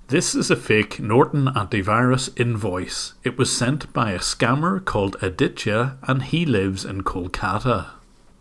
This is a fake Norton antivirus invoice. It was sent by a scammer called Aditya and he lives in Kolkata.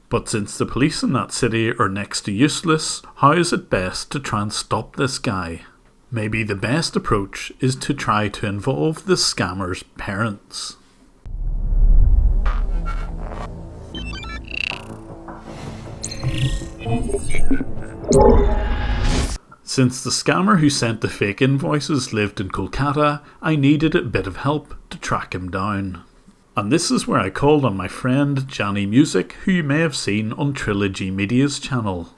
But since the police in that city are next to useless, how is it best to try and stop this guy? Maybe the best approach is to try to involve the scammer's parents. Since the scammer who sent the fake invoices lived in Kolkata, I needed a bit of help to track him down. And this is where I called on my friend Jaani Musik, who you may have seen on Trilogy Media's channel.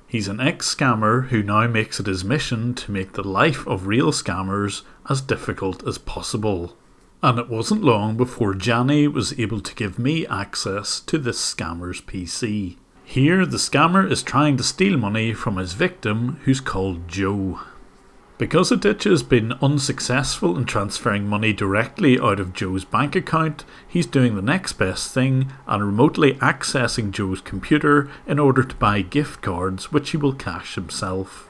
He's an ex-scammer who now makes it his mission to make the life of real scammers as difficult as possible. And it wasn't long before Jaani was able to give me access to this scammer's PC. Here, the scammer is trying to steal money from his victim, who's called Joe. Because Aditya has been unsuccessful in transferring money directly out of Joe's bank account, he's doing the next best thing and remotely accessing Joe's computer in order to buy gift cards which he will cash himself.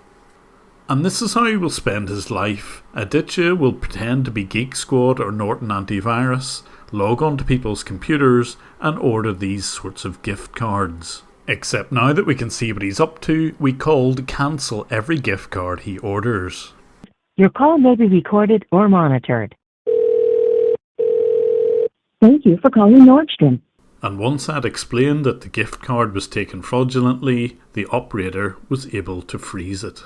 And this is how he will spend his life. Aditya will pretend to be Geek Squad or Norton Antivirus, log on to people's computers and order these sorts of gift cards. Except now that we can see what he's up to, we call to cancel every gift card he orders. Your call may be recorded or monitored. Thank you for calling Nordstrom. And once I'd explained that the gift card was taken fraudulently, the operator was able to freeze it.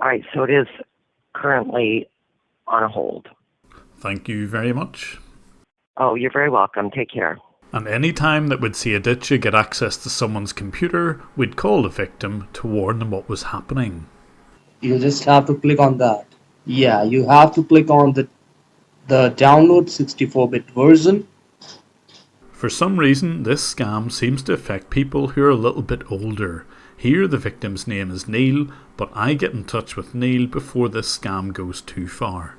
Alright, so it is currently on a hold. Thank you very much. Oh, you're very welcome. Take care. And any time that we'd see Aditya get access to someone's computer, we'd call the victim to warn them what was happening. You just have to click on that. Yeah, you have to click on the download 64-bit version. For some reason, this scam seems to affect people who are a little bit older. Here the victim's name is Neil, but I get in touch with Neil before this scam goes too far.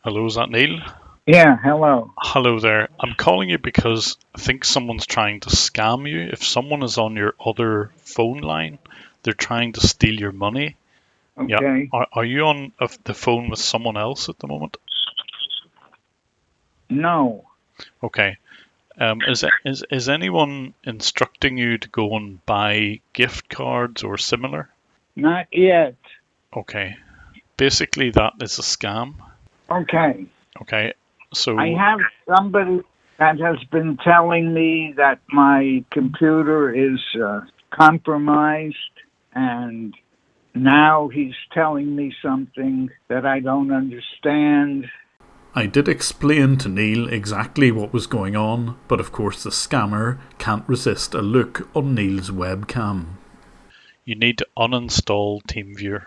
Hello, is that Neil? Yeah, hello. Hello there. I'm calling you because I think someone's trying to scam you. If someone is on your other phone line, they're trying to steal your money. Okay. Yeah. Are you on the phone with someone else at the moment? No. Okay. Is anyone instructing you to go and buy gift cards or similar? Not yet. Okay. Basically, that is a scam. Okay. Okay. So I have somebody that has been telling me that my computer is compromised, and now he's telling me something that I don't understand. I did explain to Neil exactly what was going on, but of course the scammer can't resist a look on Neil's webcam. you need to uninstall TeamViewer.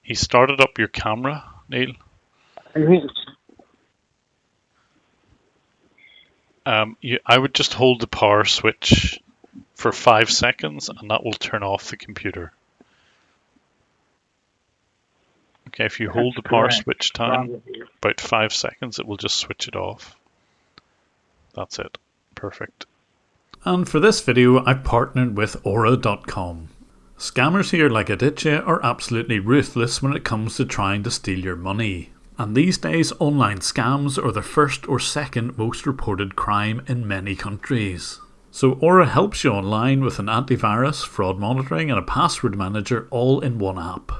He started up your camera, Neil. I would just hold the power switch for 5 seconds and that will turn off the computer. Okay, if you hold the power switch time, about 5 seconds, it will just switch it off. That's it. Perfect. And for this video, I partnered with Aura.com. Scammers here like Aditya are absolutely ruthless when it comes to trying to steal your money. And these days, online scams are the first or second most reported crime in many countries. So Aura helps you online with an antivirus, fraud monitoring and a password manager all in one app.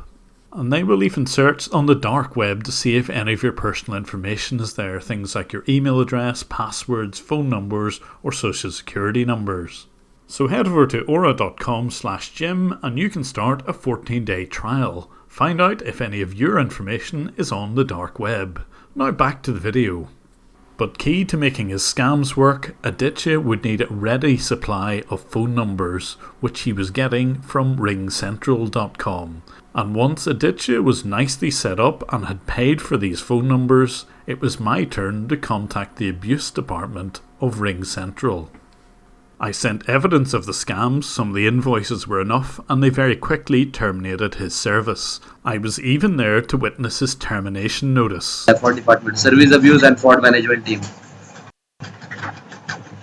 And they will even search on the dark web to see if any of your personal information is there, things like your email address, passwords, phone numbers or social security numbers. So head over to aura.com/Jim and you can start a 14-day trial. Find out if any of your information is on the dark web. Now back to the video. But key to making his scams work, Aditya would need a ready supply of phone numbers, which he was getting from ringcentral.com. And once Aditya was nicely set up and had paid for these phone numbers, it was my turn to contact the abuse department of Ring Central. I sent evidence of the scams, some of the invoices were enough, and they very quickly terminated his service. I was even there to witness his termination notice. For department, service abuse and fraud management team.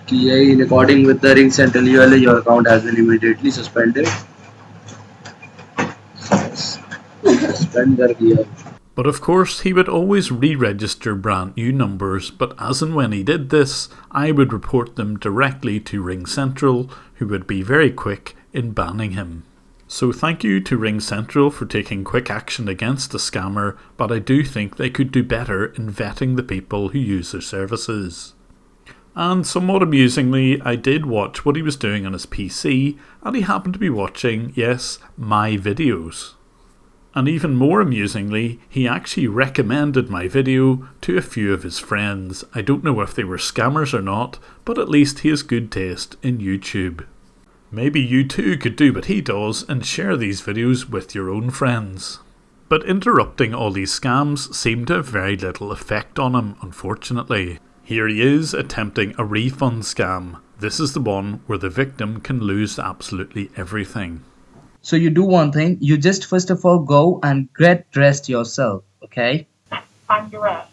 In according with the Ring Central ULA, your account has been immediately suspended. But of course, he would always re-register brand new numbers, but as and when he did this, I would report them directly to Ring Central, who would be very quick in banning him. So thank you to Ring Central for taking quick action against the scammer, but I do think they could do better in vetting the people who use their services. And somewhat amusingly, I did watch what he was doing on his PC, and he happened to be watching, yes, my videos. And even more amusingly, he actually recommended my video to a few of his friends. I don't know if they were scammers or not, but at least he has good taste in YouTube. Maybe you too could do what he does and share these videos with your own friends. But interrupting all these scams seemed to have very little effect on him, unfortunately. Here he is attempting a refund scam. This is the one where the victim can lose absolutely everything. So you do one thing, you just first of all go and get dressed yourself, okay? I'm dressed.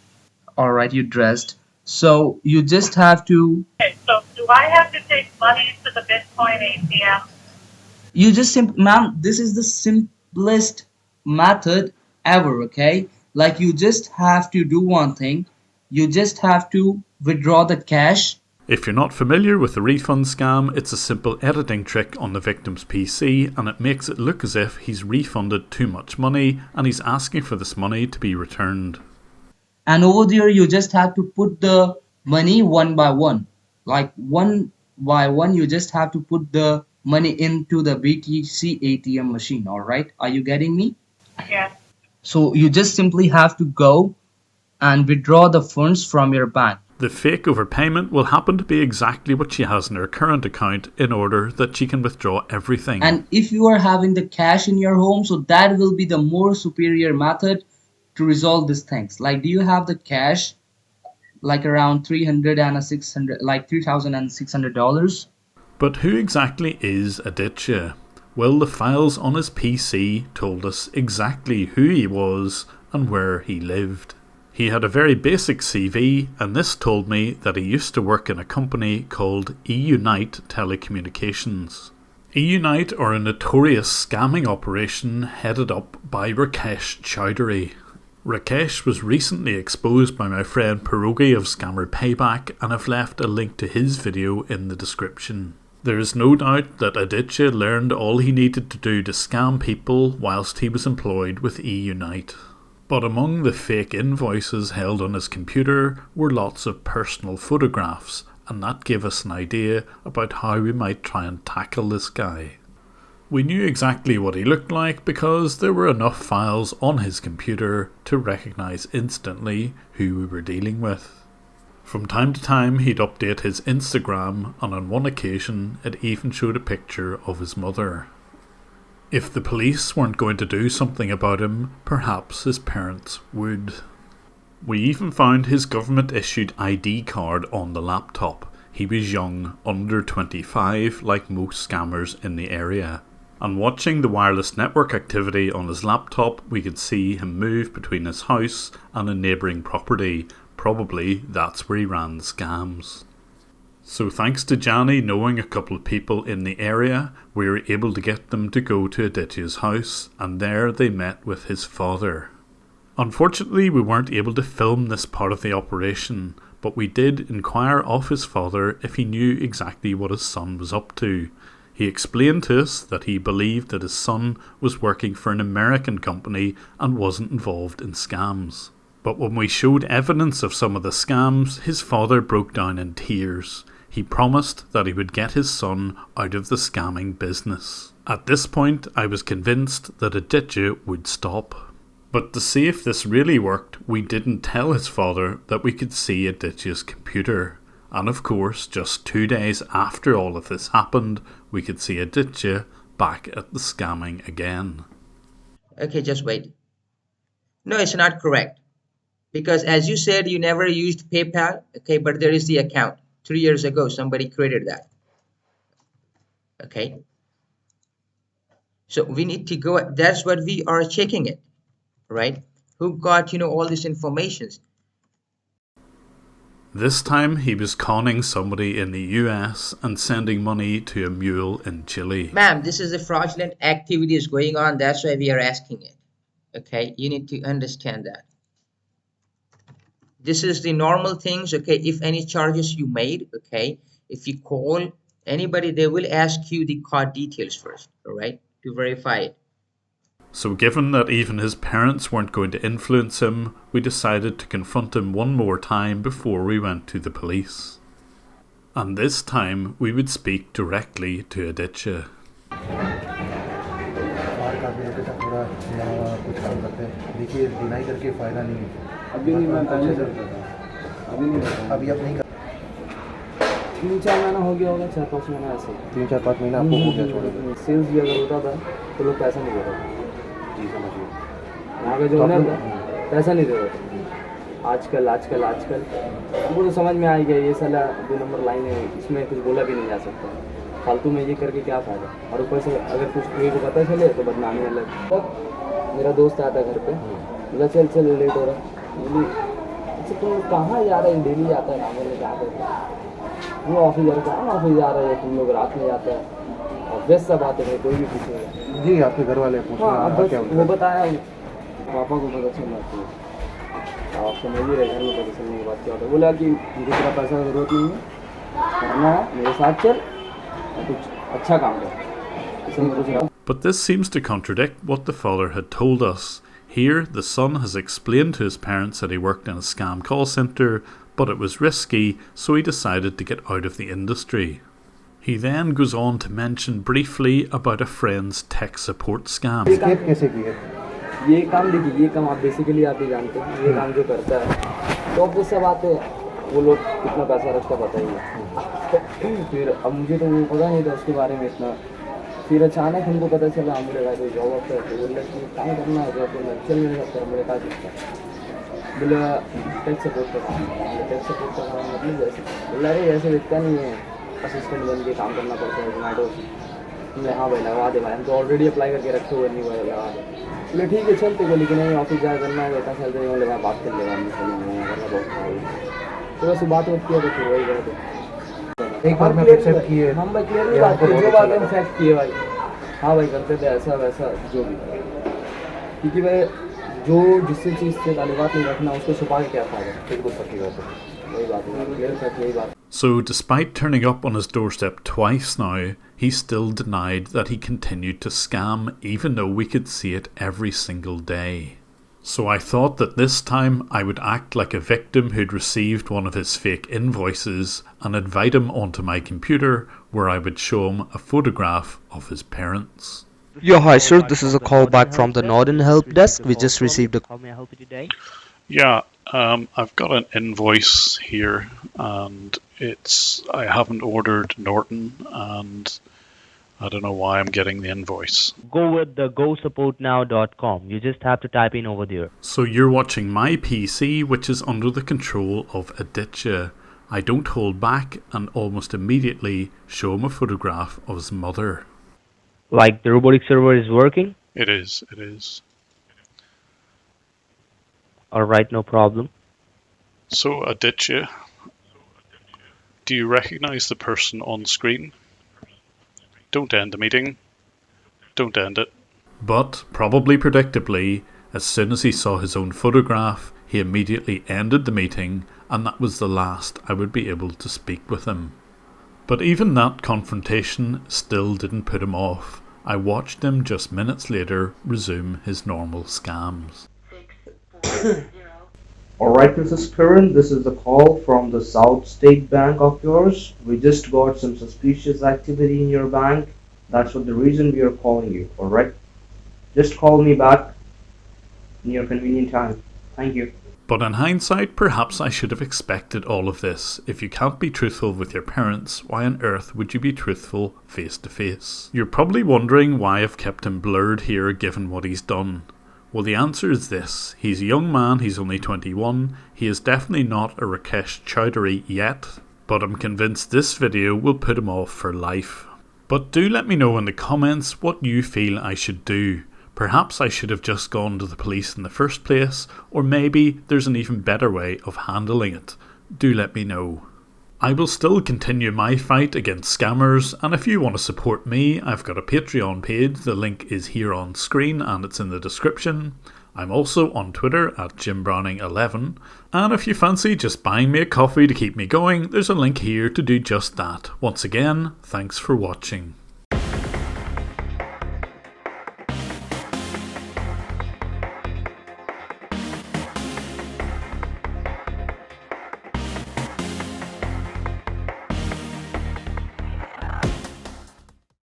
Alright, you dressed. So you just have to... Okay, so do I have to take money to the Bitcoin ATM? You just ma'am, this is the simplest method ever, okay? Like you just have to do one thing, you just have to withdraw the cash. If you're not familiar with the refund scam, it's a simple editing trick on the victim's PC and it makes it look as if he's refunded too much money and he's asking for this money to be returned. And over there you just have to put the money one by one. Like one by one you just have to put the money into the BTC ATM machine, alright? Are you getting me? Yes. So you just simply have to go and withdraw the funds from your bank. The fake overpayment will happen to be exactly what she has in her current account in order that she can withdraw everything. And if you are having the cash in your home, so that will be the more superior method to resolve these things. Like, do you have the cash like around $3,600? But who exactly is Aditya? Well, the files on his PC told us exactly who he was and where he lived. He had a very basic CV, and this told me that he used to work in a company called eUnite Telecommunications. eUnite are a notorious scamming operation headed up by Rakesh Chowdhury. Rakesh was recently exposed by my friend Pierogi of Scammer Payback, and I've left a link to his video in the description. There is no doubt that Aditya learned all he needed to do to scam people whilst he was employed with eUnite. But among the fake invoices held on his computer were lots of personal photographs, and that gave us an idea about how we might try and tackle this guy. We knew exactly what he looked like because there were enough files on his computer to recognise instantly who we were dealing with. From time to time he'd update his Instagram, and on one occasion it even showed a picture of his mother. If the police weren't going to do something about him, perhaps his parents would. We even found his government issued ID card on the laptop. He was young, under 25, like most scammers in the area. And watching the wireless network activity on his laptop, we could see him move between his house and a neighbouring property. Probably that's where he ran the scams. So thanks to Jaani knowing a couple of people in the area, we were able to get them to go to Aditya's house, and there they met with his father. Unfortunately, we weren't able to film this part of the operation, but we did inquire of his father if he knew exactly what his son was up to. He explained to us that he believed that his son was working for an American company and wasn't involved in scams. But when we showed evidence of some of the scams, his father broke down in tears. He promised that he would get his son out of the scamming business. At this point, I was convinced that Aditya would stop. But to see if this really worked, we didn't tell his father that we could see Aditya's computer. And of course, just 2 days after all of this happened, we could see Aditya back at the scamming again. Okay, just wait. No, it's not correct. Because as you said, you never used PayPal, okay, but there is the account. 3 years ago, somebody created that. Okay. So we need to go, that's what we are checking it, right? Who got, all this information. This time he was conning somebody in the US and sending money to a mule in Chile. Ma'am, this is a fraudulent activity is going on. That's why we are asking it. Okay, you need to understand that. This is the normal things. Okay, if any charges you made, okay, if you call anybody, they will ask you the card details first, all right, to verify it. So given that even his parents weren't going to influence him, we decided to confront him one more time before we went to the police. And this time we would speak directly to Aditya. तीन चार महीना हो गया होगा, 4-5 महीना ऐसे। 3-4-5 महीना आपको हो गया छोड़े हुए। सेल्स भी अगर होता था तो लोग पैसा नहीं देता था। जी समझिए। यहाँ पे जो ओनर था पैसा नहीं देता था। आजकल हमको तो समझ में आ गया ये साला 2 नंबर लाइन है, इसमें कुछ बोला भी नहीं जा सकता। फालतू में ये करके क्या फ़ायदा। और ऊपर से अगर कुछ किसी को पता चले तो बदनामी अलग। तब मेरा दोस्त आता घर पे, बोला चल लेट हो रहा। बोली अच्छा तुम कहाँ जा रहे हो? डेली आता है काम करने, क्या करते हैं? वो ऑफिस जा रहे हो, तुम लोग रात में जाते हैं। और बेस्ट सा बात है, कोई भी पूछेगा जी आपके घर वाले पूछ रहे हैं। बस वो बताया पापा को पता चल जाती है। आप समझ ही रहे, घर में पता चलने की बात क्या होता है। बोला कि मुझे तेरा पैसा की ज़रूरत नहीं है, करना है मेरे साथ चल और कुछ अच्छा काम कर। But this seems to contradict what the father had told us. Here, the son has explained to his parents that he worked in a scam call centre, but it was risky, so he decided to get out of the industry. He then goes on to mention briefly about a friend's tech support scam. ये काम देखिए, ये काम आप basically आप ही जानते हैं, ये काम जो करता है तो ऑब्वियस सा बात है वो लोग कितना पैसा रखता पता ही है। फिर अब मुझे तो वो पता नहीं था उसके बारे में इतना। फिर अचानक हमको पता चला, हम बोले भाई कोई जॉब ऑफर है, तो बोले कि काम करना है जॉब करना, चल नहीं सकता। मेरे पास बोला टेक सपोर्ट का काम, टेक सपोर्ट का काम मतलब जैसे बोला अरे ऐसे दिखता नहीं है, असिस्टेंट बन के काम करना पड़ता है जोमेटो। बोले हाँ भाई लगा दे भाई, हम तो ऑलरेडी अप्लाई करके रखे हुए, नहीं भाई लगा दे। बोले ठीक है चलते बोले कि नहीं ऑफिस जाया करना है, इतना सैलरी बोले मैं बात कर लेगा, करना बहुत खराब। तो वैसे बात होती है तो फिर वही बात एक बार में एक्सेप्ट किए। हम भाई क्लियरली बात किए, जो बात हम फैक्ट किए भाई। हाँ भाई करते थे ऐसा वैसा जो भी, क्योंकि भाई जो जिससे चीज़ से ताल्लुकात नहीं रखना उसको छुपा के क्या फ़ायदा। बिल्कुल पक्की बात है, वही बात है, क्लियर फैक्ट यही बात। So despite turning up on his doorstep twice now, he still denied that he continued to scam even though we could see it every single day. So I thought that this time I would act like a victim who'd received one of his fake invoices and invite him onto my computer where I would show him a photograph of his parents. Yeah, hi sir, this is a call back from the Northern Help Desk. We just received a... How may I help you today? Yeah, I've got an invoice here, and I haven't ordered Norton, and I don't know why I'm getting the invoice. Go with the gosupportnow.com. You just have to type in over there. So you're watching my PC, which is under the control of Aditya. I don't hold back and almost immediately show him a photograph of his mother. Like the robotic server is working? It is. Alright, no problem. So Aditya, do you recognize the person on screen? Don't end the meeting. Don't end it. But, probably predictably, as soon as he saw his own photograph, he immediately ended the meeting, and that was the last I would be able to speak with him. But even that confrontation still didn't put him off. I watched him just minutes later resume his normal scams. Alright Mrs. Curran, this is a call from the South State Bank of yours. We just got some suspicious activity in your bank. That's what the reason we are calling you, alright? Just call me back in your convenient time. Thank you. But in hindsight, perhaps I should have expected all of this. If you can't be truthful with your parents, why on earth would you be truthful face to face? You're probably wondering why I've kept him blurred here given what he's done. Well, the answer is this. He's a young man, he's only 21, he is definitely not a Rakesh Chowdhury yet, but I'm convinced this video will put him off for life. But do let me know in the comments what you feel I should do. Perhaps I should have just gone to the police in the first place, or maybe there's an even better way of handling it. Do let me know. I will still continue my fight against scammers, and if you want to support me, I've got a Patreon page. The link is here on screen and it's in the description. I'm also on Twitter at JimBrowning11, and if you fancy just buying me a coffee to keep me going, there's a link here to do just that. Once again, thanks for watching.